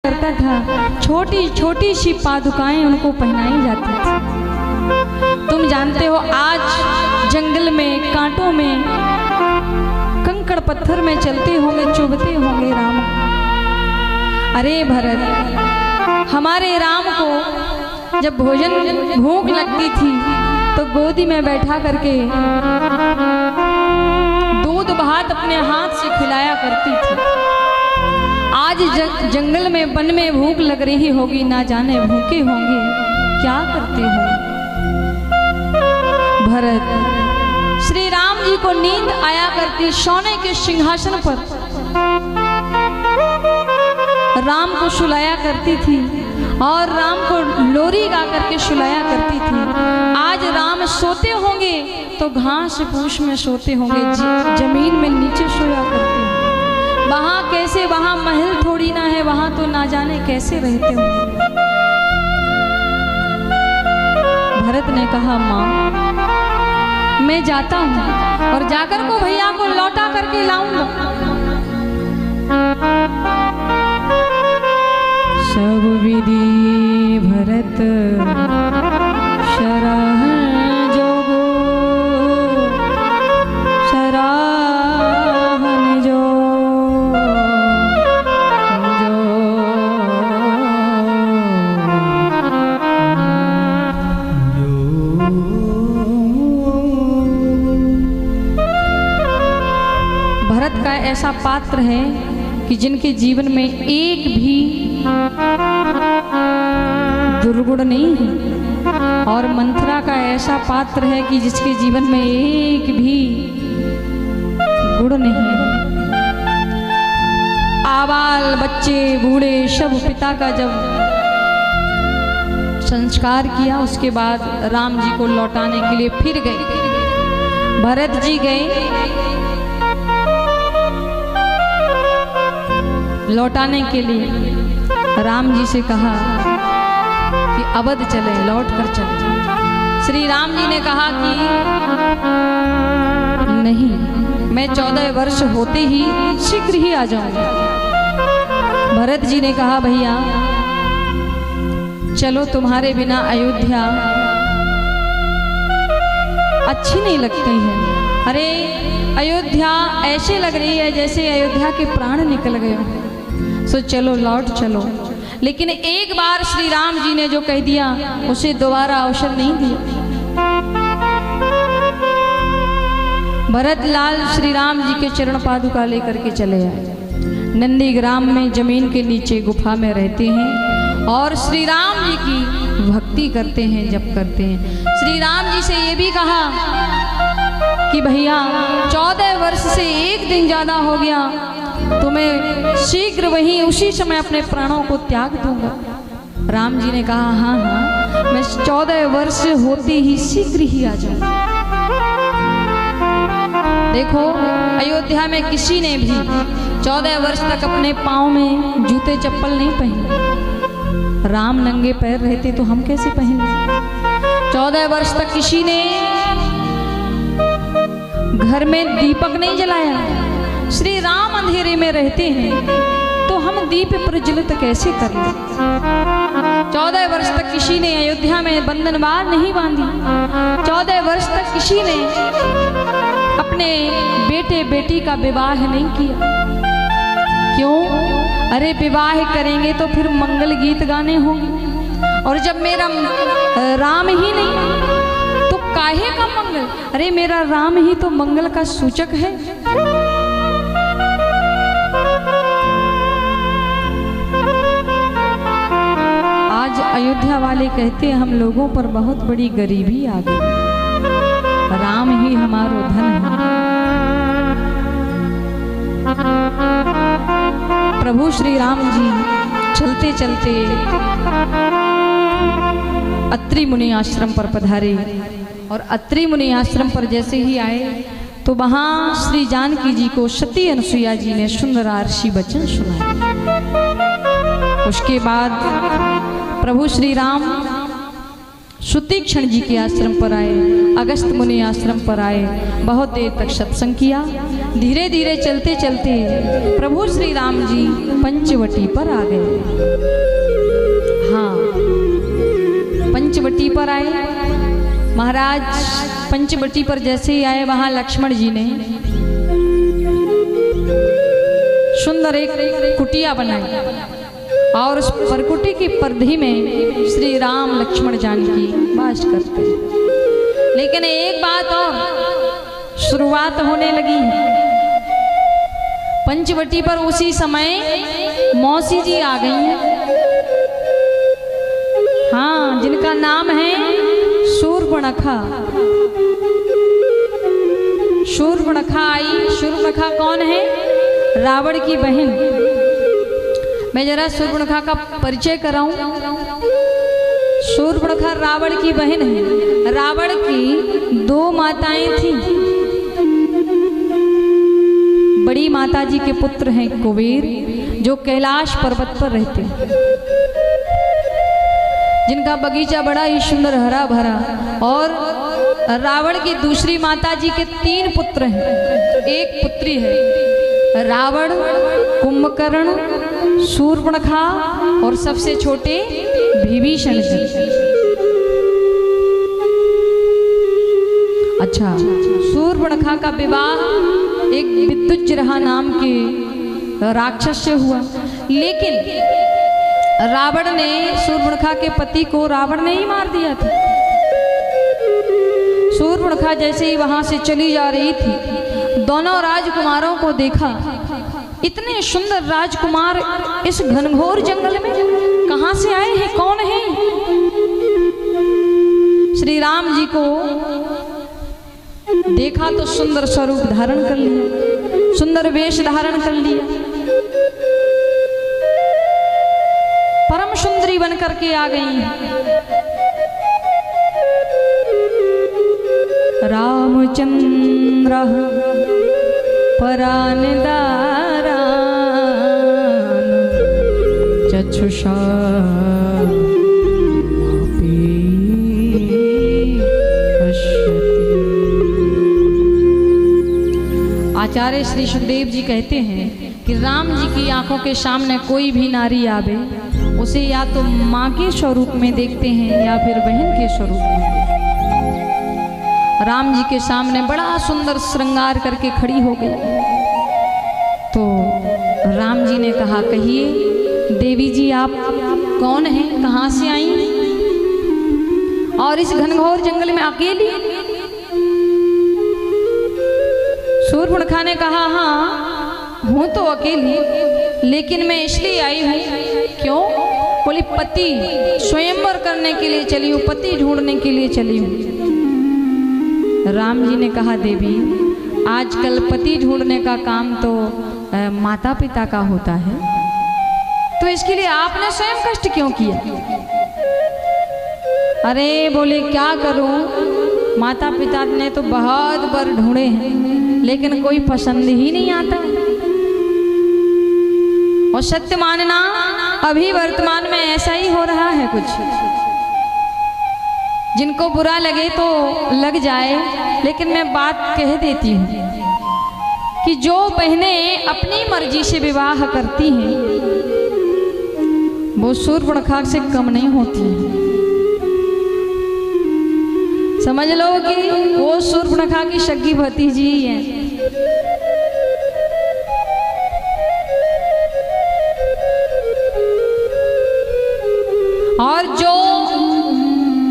करता था, छोटी छोटी सी पादुकाएं उनको पहनाई जाती थी। तुम जानते हो आज जंगल में कांटों में कंकड़ पत्थर में चलते होंगे, चुभते होंगे राम। अरे भरत, हमारे राम को जब भोजन भूख लगती थी तो गोदी में बैठा करके दूध भात अपने हाथ से खिलाया करती थी। आज जंगल में वन में भूख लग रही होगी, ना जाने भूखे होंगे क्या करते होंगे। भरत, श्री राम जी को नींद आया करती, सोने के सिंहासन पर राम को सुलाया करती थी और राम को लोरी गा करके सुलाया करती थी। आज राम सोते होंगे तो घास फूस में सोते होंगे, जमीन में नीचे सोया करते हैं। वहां कैसे, वहां महल थोड़ी ना है, वहां तो ना जाने कैसे रहते होंगे। भरत ने कहा, मां मैं जाता हूं और जाकर को भैया को लौटा करके लाऊंगा। सब विधि भरत शरण जोगो सराहन जो भरत का ऐसा पात्र है कि जिनके जीवन में एक भी दुर्गुण नहीं है, और मंथरा का ऐसा पात्र है कि जिसके जीवन में एक भी गुण नहीं है। आबाल बच्चे बूढ़े सब पिता का जब संस्कार किया, उसके बाद राम जी को लौटाने के लिए फिर गए। भरत जी गए लौटाने के लिए, राम जी से कहा कि अवध चले, लौट कर चले। श्री राम जी ने कहा कि नहीं, मैं 14 वर्ष होते ही शीघ्र ही आ जाऊंगा। भरत जी ने कहा, भैया चलो, तुम्हारे बिना अयोध्या अच्छी नहीं लगती है। अरे अयोध्या ऐसे लग रही है जैसे अयोध्या के प्राण निकल गए। सो चलो, लौट चलो। लेकिन एक बार श्री राम जी ने जो कह दिया उसे दोबारा अवसर नहीं दिया। भरत लाल श्री राम जी के चरण पादुका लेकर के चले आए। नंदीग्राम में जमीन के नीचे गुफा में रहते हैं और श्री राम जी की भक्ति करते हैं, जप करते हैं। श्री राम जी से ये भी कहा कि भैया 14 वर्ष से एक दिन ज्यादा हो गया, तो मैं शीघ्र वहीं उसी समय अपने प्राणों को त्याग दूंगा। राम जी ने कहा, हाँ हाँ, मैं 14 वर्ष होते ही शीघ्र ही आ जाऊंगा। देखो, अयोध्या में किसी ने भी 14 वर्ष तक अपने पाँव में जूते चप्पल नहीं पहने। राम नंगे पैर रहते तो हम कैसे पहने। 14 वर्ष तक किसी ने घर में दीपक नहीं जलाया। श्री राम अंधेरे में रहते हैं तो हम दीप प्रज्वलित कैसे कर लें। 14 वर्ष तक किसी ने अयोध्या में बंधनवार नहीं बांधी। 14 वर्ष तक किसी ने अपने बेटे बेटी का विवाह नहीं किया। क्यों? अरे विवाह करेंगे तो फिर मंगल गीत गाने होंगे, और जब मेरा राम ही नहीं तो काहे का मंगल। अरे मेरा राम ही तो मंगल का सूचक है। आज अयोध्या वाले कहते हैं हम लोगों पर बहुत बड़ी गरीबी आ गई, राम ही हमारो धन है। प्रभु श्री राम जी चलते चलते अत्रि मुनि आश्रम पर पधारे, और अत्रि मुनि आश्रम पर जैसे ही आए तो वहां श्री जानकी जी को सती अनुसुईया जी ने सुंदर आरसी वचन सुनाए। उसके बाद प्रभु श्री राम सुतीक्षण जी के आश्रम पर आए, अगस्त मुनि आश्रम पर आए, बहुत देर तक सत्संग किया। धीरे धीरे चलते चलते प्रभु श्री राम जी पंचवटी पर आ गए। हाँ, पंचवटी पर आए महाराज। पंचवटी पर जैसे ही आए वहां लक्ष्मण जी ने सुंदर एक कुटिया बनाई और उस परकुटी की परिधि में श्री राम लक्ष्मण जानकी वास करते। लेकिन एक बात और शुरुआत होने लगी। पंचवटी पर उसी समय मौसी जी आ गई हैं। हाँ, जिनका नाम है शूर्पणखा। शूर्पणखा आई। शूर्पणखा कौन है? रावण की बहन। मैं जरा शूर्पणखा का परिचय कराऊं। शूर्पणखा रावण की बहन है। रावण की दो माताएं थीं। बड़ी माता जी के पुत्र हैं कुबेर, जो कैलाश पर्वत पर रहते हैं, जिनका बगीचा बड़ा ही सुंदर हरा भरा। और रावण की दूसरी माता जी के 3 पुत्र हैं, एक पुत्री है। रावण, कुंभकर्ण, शूर्पणखा और सबसे छोटे विभीषण जी। अच्छा, शूर्पणखा का विवाह एक विद्युज्जरहा नाम के राक्षस से हुआ। लेकिन रावण ने शूर्पणखा के पति को रावण ने ही मार दिया था। शूर्पणखा जैसे ही वहां से चली जा रही थी, दोनों राजकुमारों को देखा। इतने सुंदर राजकुमार इस घनघोर जंगल में कहां से आए हैं? कौन है? श्री राम जी को देखा तो सुंदर स्वरूप धारण कर लिया, सुंदर वेश धारण कर लिया, परम सुंदरी बन करके आ गई हैं। रामचंद्र परानदारान चक्षुषा आचार्य श्री सुखदेव जी कहते हैं कि राम जी की आंखों के सामने कोई भी नारी आवे, उसे या तो माँ के स्वरूप में देखते हैं या फिर बहन के स्वरूप में। राम जी के सामने बड़ा सुंदर श्रृंगार करके खड़ी हो गई। तो राम जी ने कहा, कहिए देवी जी आप कौन हैं, कहाँ से आई और इस घनघोर जंगल में अकेली? शूर्पणखा ने कहा, हाँ हूँ तो अकेली, लेकिन मैं इसलिए आई हूँ। क्यों? बोली पति स्वयंवर करने के लिए चली हूँ, पति ढूंढने के लिए चली हूँ। राम जी ने कहा, देवी आजकल पति ढूंढने का काम तो माता पिता का होता है, तो इसके लिए आपने स्वयं कष्ट क्यों किया? अरे बोले क्या करूं, माता पिता ने तो बहुत बार ढूंढे हैं, लेकिन कोई पसंद ही नहीं आता। और सत्य मानना अभी वर्तमान में ऐसा ही हो रहा है। कुछ जिनको बुरा लगे तो लग जाए, लेकिन मैं बात कह देती हूँ कि जो बहनें अपनी मर्जी से विवाह करती हैं वो शूर्पणखा से कम नहीं होती हैं। समझ लो कि वो शूर्पणखा की सगी भतीजी ही है। और जो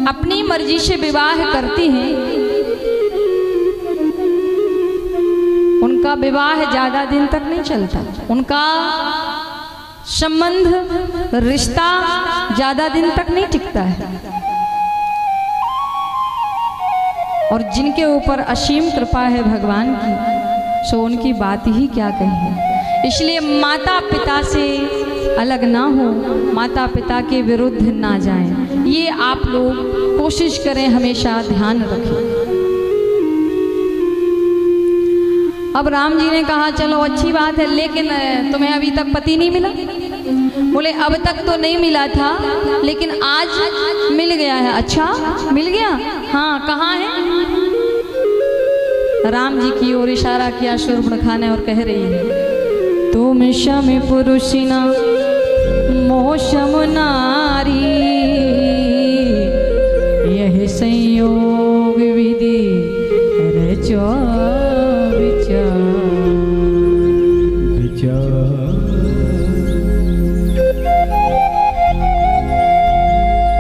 अपनी मर्जी से विवाह करती हैं उनका विवाह ज्यादा दिन तक नहीं चलता, उनका संबंध रिश्ता ज्यादा दिन तक नहीं टिकता है। और जिनके ऊपर असीम कृपा है भगवान की, सो उनकी बात ही क्या कही। इसलिए माता पिता से अलग ना हो, माता पिता के विरुद्ध ना जाएं, ये आप लोग कोशिश करें, हमेशा ध्यान रखें। अब राम जी ने कहा चलो अच्छी बात है, लेकिन तुम्हें अभी तक पति नहीं मिला? बोले अब तक तो नहीं मिला था, लेकिन आज मिल गया है। अच्छा मिल गया? हाँ, कहाँ है? राम जी की ओर इशारा किया शूर्पणखा ने और कह रही है, तुम शम पुरुषिना मोह शम नारी, यह संयोग विधि रचो विचार।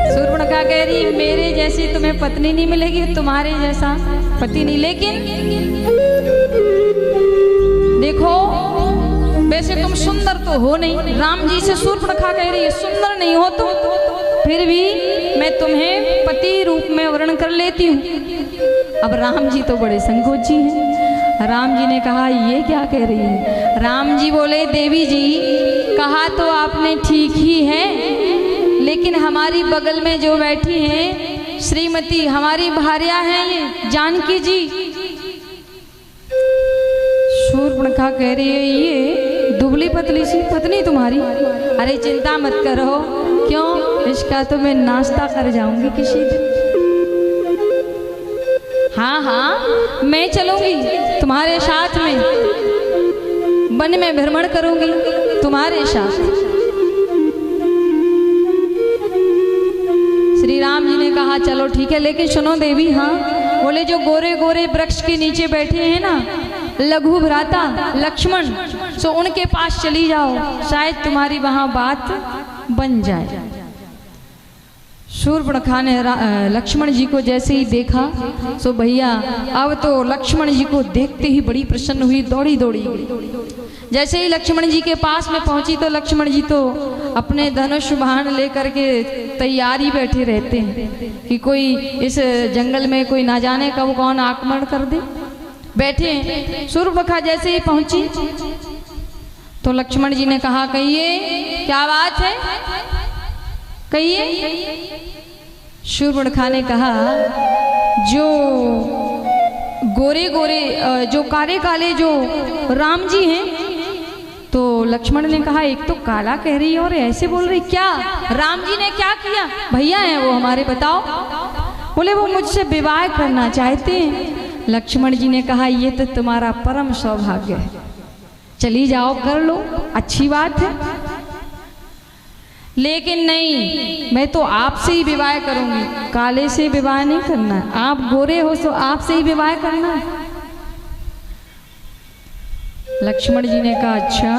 शूर्पणखा कह रही, मेरे जैसी तुम्हें पत्नी नहीं मिलेगी, तुम्हारे जैसा पति नहीं। लेकिन देखो, वैसे तुम सुंदर तो हो नहीं। राम जी से शूर्पणखा कह रही है, सुंदर नहीं हो तुम, फिर भी मैं तुम्हें पति रूप में वर्ण कर लेती हूँ। अब राम जी तो बड़े संकोची हैं। राम जी ने कहा, ये क्या कह रही है? राम जी बोले, देवी जी, कहा तो आपने ठीक ही है, लेकिन हमारी बगल में जो बैठी हैं श्रीमती, हमारी भार्या हैं ये जानकी जी। शूर्पणखा कह रही है, ये दुबली पतली सी पत्नी तुम्हारी? अरे चिंता मत करो, क्यों, इसका तो मैं नाश्ता कर जाऊंगी किसी दिन। हाँ हाँ, मैं चलूंगी तुम्हारे साथ में, वन में भ्रमण करूंगी तुम्हारे साथ। श्री राम जी ने कहा, चलो ठीक है, लेकिन सुनो देवी। हाँ बोले, जो गोरे गोरे वृक्ष के नीचे बैठे हैं ना, लघु भ्राता लक्ष्मण, सो उनके पास चली जाओ, शायद तुम्हारी वहां बात बन जाए। शूर्पणखा ने लक्ष्मण जी को जैसे ही देखा, सो भैया अब तो लक्ष्मण जी को देखते ही बड़ी प्रसन्न हुई, दौड़ी दौड़ी गई। जैसे ही लक्ष्मण जी के पास में पहुंची तो लक्ष्मण जी तो अपने धनुष बाण लेकर के तैयारी बैठे रहते हैं कि कोई इस जंगल में कोई ना जाने कब कौन आक्रमण कर दे, बैठे हैं। शूर्पणखा जैसे ही पहुंची तो लक्ष्मण जी ने कहा, कहिए क्या बात है, कहिए। शूर्पणखा ने कहा, जो गोरे गोरे, जो काले काले जो राम जी हैं, तो लक्ष्मण ने कहा, एक तो काला कह रही है और ऐसे बोल रही, क्या राम जी ने क्या किया? भैया हैं वो हमारे, बताओ। बोले, वो मुझसे विवाह करना चाहते हैं। लक्ष्मण जी ने कहा, ये तो तुम्हारा परम सौभाग्य है, चली जाओ कर लो, अच्छी बात है, लेकिन नहीं, मैं तो आपसे ही विवाह करूंगी, काले से विवाह नहीं करना है। आप गोरे हो तो आपसे ही विवाह करना है। लक्ष्मण जी ने कहा, अच्छा।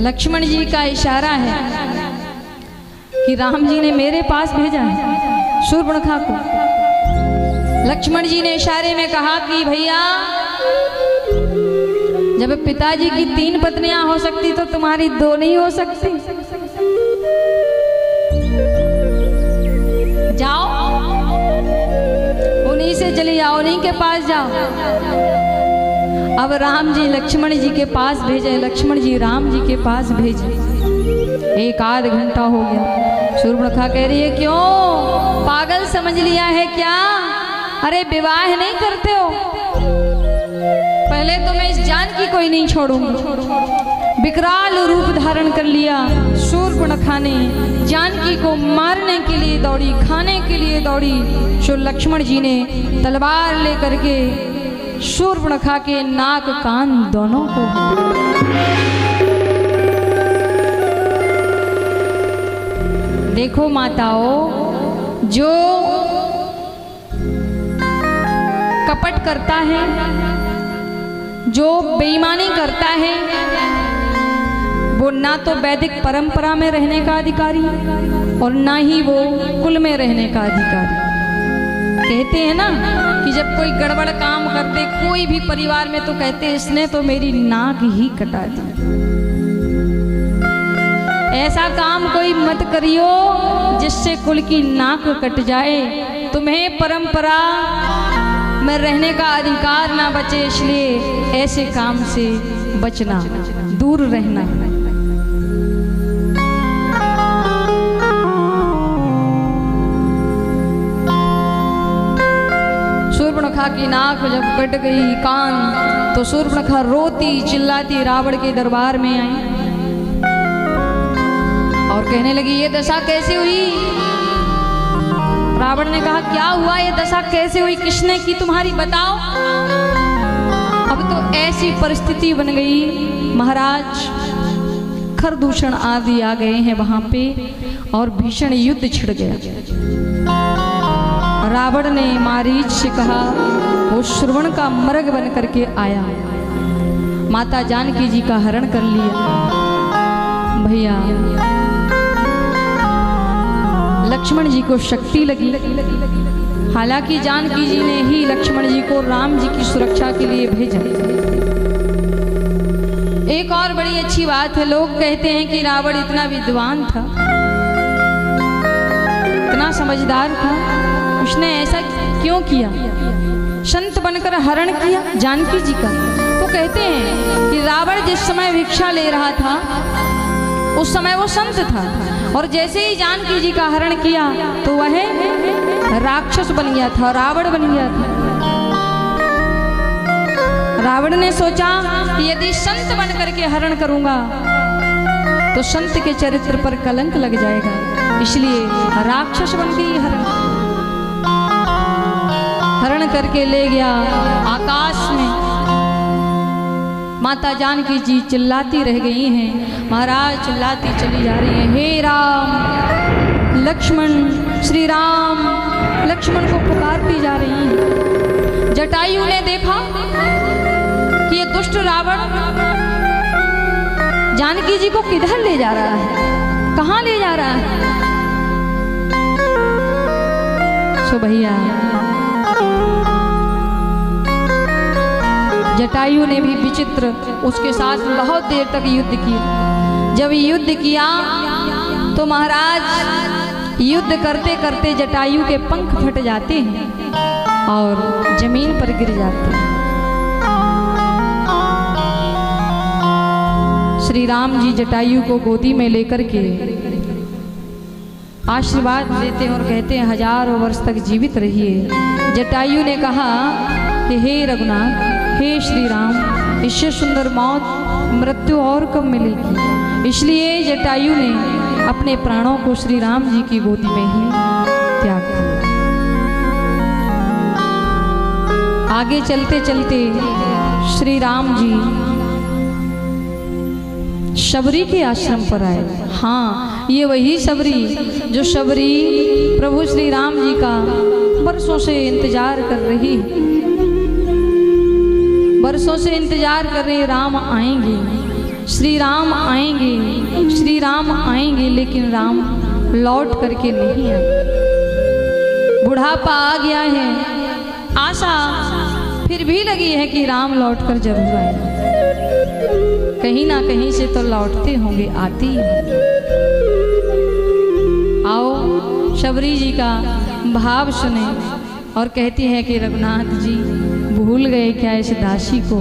लक्ष्मण जी का इशारा है कि राम जी ने मेरे पास भेजा है शूर्पणखा को। लक्ष्मण जी ने इशारे में कहा कि भैया, जब पिताजी की 3 पत्नियां हो सकती तो तुम्हारी 2 नहीं हो सकती। जाओ, उन्हीं से चली जाओ, उन्हीं के पास जाओ। अब राम जी लक्ष्मण जी के पास भेजे, लक्ष्मण जी राम जी के पास भेजे। 1 आध घंटा हो गया। शूर्पणखा कह रही है, क्यों पागल समझ लिया है क्या? अरे विवाह नहीं करते हो? पहले तो मैं इस जानकी को ही नहीं छोड़ूंगी। विकराल रूप धारण कर लिया शूर्पणखा ने, जानकी को मारने के लिए दौड़ी, खाने के लिए दौड़ी। सो लक्ष्मण जी ने तलवार लेकर के शूर्पणखा के नाक कान दोनों को, देखो माताओं, जो कपट करता है, जो बेईमानी करता है, वो ना तो वैदिक परंपरा में रहने का अधिकारी और ना ही वो कुल में रहने का अधिकारी। कहते हैं ना कि जब कोई गड़बड़ काम करते कोई भी परिवार में, तो कहते हैं इसने तो मेरी नाक ही कटा दी। ऐसा काम कोई मत करियो जिससे कुल की नाक कट जाए। तुम्हें परंपरा में रहने का अधिकार ना बचे, इसलिए ऐसे काम से बचना, दूर रहना। शूर्पणखा की नाक जब कट गई, कान, तो शूर्पणखा रोती चिल्लाती रावण के दरबार में आई और कहने लगी, ये दशा कैसे हुई? रावण ने कहा क्या हुआ, ये दशा कैसे हुई, किसने की तुम्हारी, बताओ। अब तो ऐसी परिस्थिति बन गई महाराज, खरदूषण आदि आ गए हैं वहां पे और भीषण युद्ध छिड़ गया। रावण ने मारीच से कहा, वो श्रवण का मृग बन करके आया, माता जानकी जी का हरण कर लिया। भैया लक्ष्मण जी को शक्ति लगी, हालांकि जानकी जी ने ही लक्ष्मण जी को राम जी की सुरक्षा के लिए भेजा। एक और बड़ी अच्छी बात है, लोग कहते हैं कि रावण इतना विद्वान था, इतना समझदार था, उसने ऐसा क्यों किया, संत बनकर हरण किया जानकी जी का। तो कहते हैं कि रावण जिस समय भिक्षा ले रहा था उस समय वो संत था, और जैसे ही जानकी जी का हरण किया तो वह राक्षस बन गया था, रावण बन गया था। रावण ने सोचा कि यदि संत बन करके हरण करूंगा तो संत के चरित्र पर कलंक लग जाएगा, इसलिए राक्षस बन के हरण करके ले गया आकाश में। माता जानकी जी चिल्लाती रह गई हैं, महाराज चिल्लाती चली जा रही हैं, हे राम लक्ष्मण, श्री राम लक्ष्मण को पुकारती जा रही हैं। जटायु ने देखा कि ये दुष्ट रावण जानकी जी को किधर ले जा रहा है, कहाँ ले जा रहा है। सो भैया जटायु ने भी विचित्र उसके साथ बहुत देर तक युद्ध किया। जब युद्ध किया तो महाराज युद्ध करते करते जटायु के पंख फट जाते हैं और जमीन पर गिर जाते हैं। श्री राम जी जटायु को गोदी में लेकर के आशीर्वाद देते हैं और कहते हैं हजारों वर्ष तक जीवित रहिए। जटायु ने कहा कि हे रघुनाथ, हे श्री राम, इससे सुंदर मौत मृत्यु और कब मिलेगी। इसलिए जटायु ने अपने प्राणों को श्री राम जी की गोदी में ही त्याग दिया। आगे चलते चलते श्री राम जी शबरी के आश्रम पर आए। हाँ, ये वही शबरी जो शबरी प्रभु श्री राम जी का बरसों से इंतजार कर रही, बरसों से इंतजार कर रहे, राम आएंगे, श्री राम आएंगे, श्री राम आएंगे, लेकिन राम लौट करके नहीं आए। बुढ़ापा आ गया है, आशा फिर भी लगी है कि राम लौट कर जरूर आए, कहीं ना कहीं से तो लौटते होंगे, आती आओ शबरी जी का भाव सुने और कहती है कि रघुनाथ जी भूल गए क्या इस दासी को।